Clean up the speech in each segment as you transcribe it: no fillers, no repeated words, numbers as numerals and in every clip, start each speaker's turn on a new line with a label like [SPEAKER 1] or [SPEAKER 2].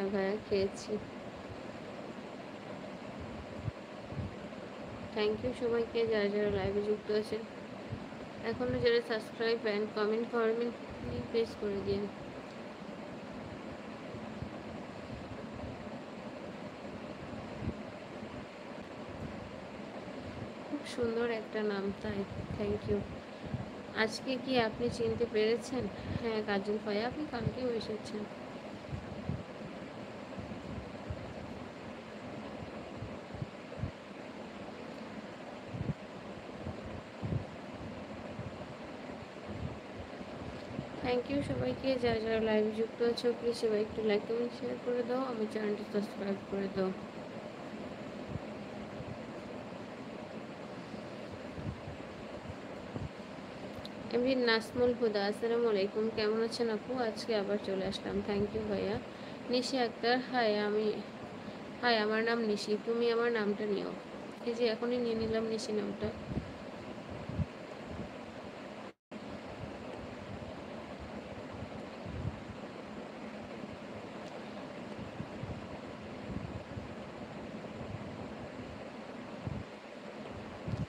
[SPEAKER 1] হ্যাঁ ভাইয়া, খেয়েছি। থ্যাংক ইউ সবাইকে যারা যারা লাইভে যুক্ত আছেন। এখনো যারা সাবস্ক্রাইব অ্যান্ড কমেন্ট করবেন প্লিজ করে দিন। খুব সুন্দর একটা নাম, তাই থ্যাংক ইউ। আজকে কি আপনি চিনতে পেরেছেন? হ্যাঁ কাজল ভাইয়া, আপনি কালকেও এসেছেন। থ্যাংক ইউ সবাইকে যারা যারা লাইভে যুক্ত আছো। প্লিজ সবাই একটু লাইক কমেন্ট শেয়ার করে দাও, আমার চ্যানেলটি সাবস্ক্রাইব করে দাও। এমনি নাসমুল হুদা, আসসালামু আলাইকুম, কেমন আছেন আপু? আজকে আবার চলে আসলাম, থ্যাংক ইউ ভাইয়া। নিশি আক্তার, হাই আমার নাম নিশি, তুমি আমার নামটা নিও। এই যে এখনই নিয়ে নিলাম নিশি নামটা।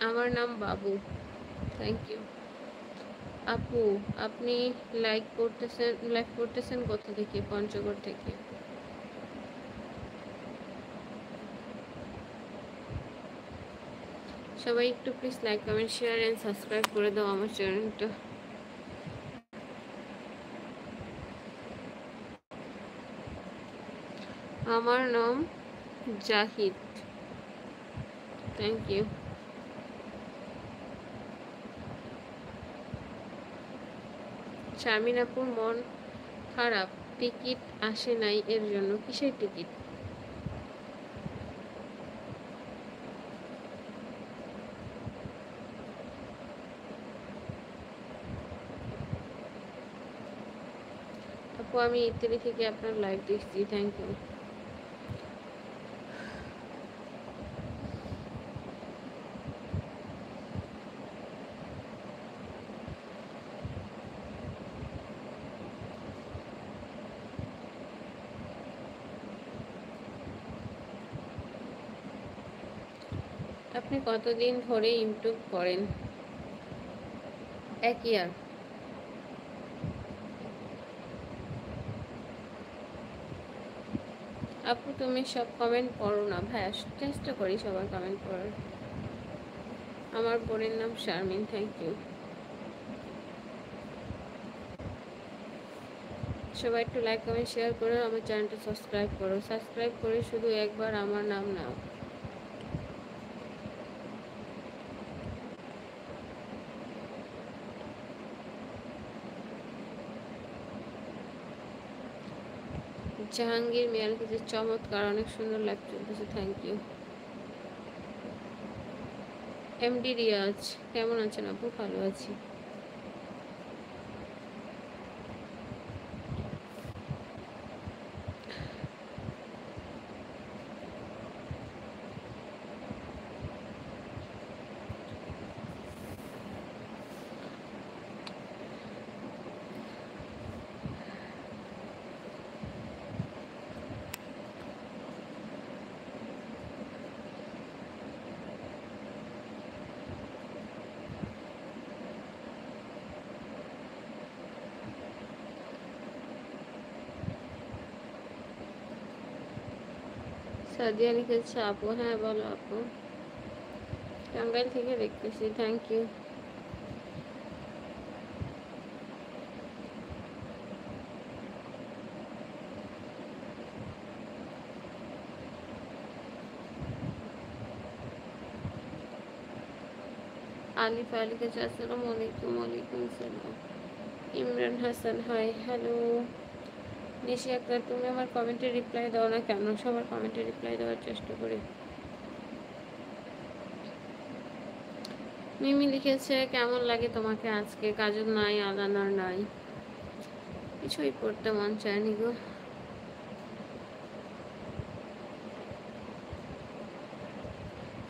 [SPEAKER 1] আমার নাম বাবু, থ্যাংক ইউ। আপু আপনি লাইক করতেছেন কোথা থেকে? পঞ্চগড় থেকে। সবাই একটু please like comment share and subscribe করে দাও আমার চ্যানেলটা। আমার নাম জাহিদ, থ্যাংক ইউ। শারমিন আপুর মন খারাপ, টিকিট আসে নাই এর জন্য। কিসের টিকিট? আপু আমি ইতালি থেকে আপনার লাইভ দেখছি, থ্যাংক ইউ। আপনি কতদিন ধরে ইউটিউব করেন? 1 ইয়ার। আপু তুমি সব কমেন্ট পড়ো না? ভাইয়া চেষ্টা করি সবার কমেন্ট পড়ার। আমার বোনের নাম শারমিন, থ্যাংক ইউ। সবাই একটু লাইক কমেন্ট শেয়ার করো, আমার চ্যানেলটা সাবস্ক্রাইব করো। সাবস্ক্রাইব করে শুধু একবার আমার নাম নাও। জাহাঙ্গীর মিয়ার কাছে চমৎকার, অনেক সুন্দর লাইভ চলতেছে, থ্যাংক ইউ। এমডি রিয়াজ, কেমন আছেন আপু? ভালো আছি। সাদিয়া লিখেছে আপু, হ্যাঁ বলো আপু। টাঙ্গাইল থেকে দেখতেছি, থ্যাংক ইউ। আলিফা লিখেছে আসসালামু আলাইকুম। ওয়ালাইকুম আসসালাম। Imran Hasan, hi hello. নিশি আক্তার, তুমি আমার কমেন্টে রিপ্লাই দাও না কেন? সবার কমেন্টে রিপ্লাই দেওয়ার চেষ্টা করি। মিমি লিখেছে কেমন লাগে তোমাকে আজকে? কাজল নাই, আলানার নাই, কিছুই পড়তে মন চায়নি গো।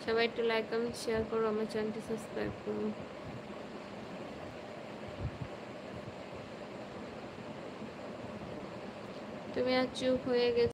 [SPEAKER 1] সবাই একটু লাইক কমেন্ট শেয়ার করো, আমার চ্যানেলটি সাবস্ক্রাইব করো। তুমি আজ চুপ হয়ে গেছো।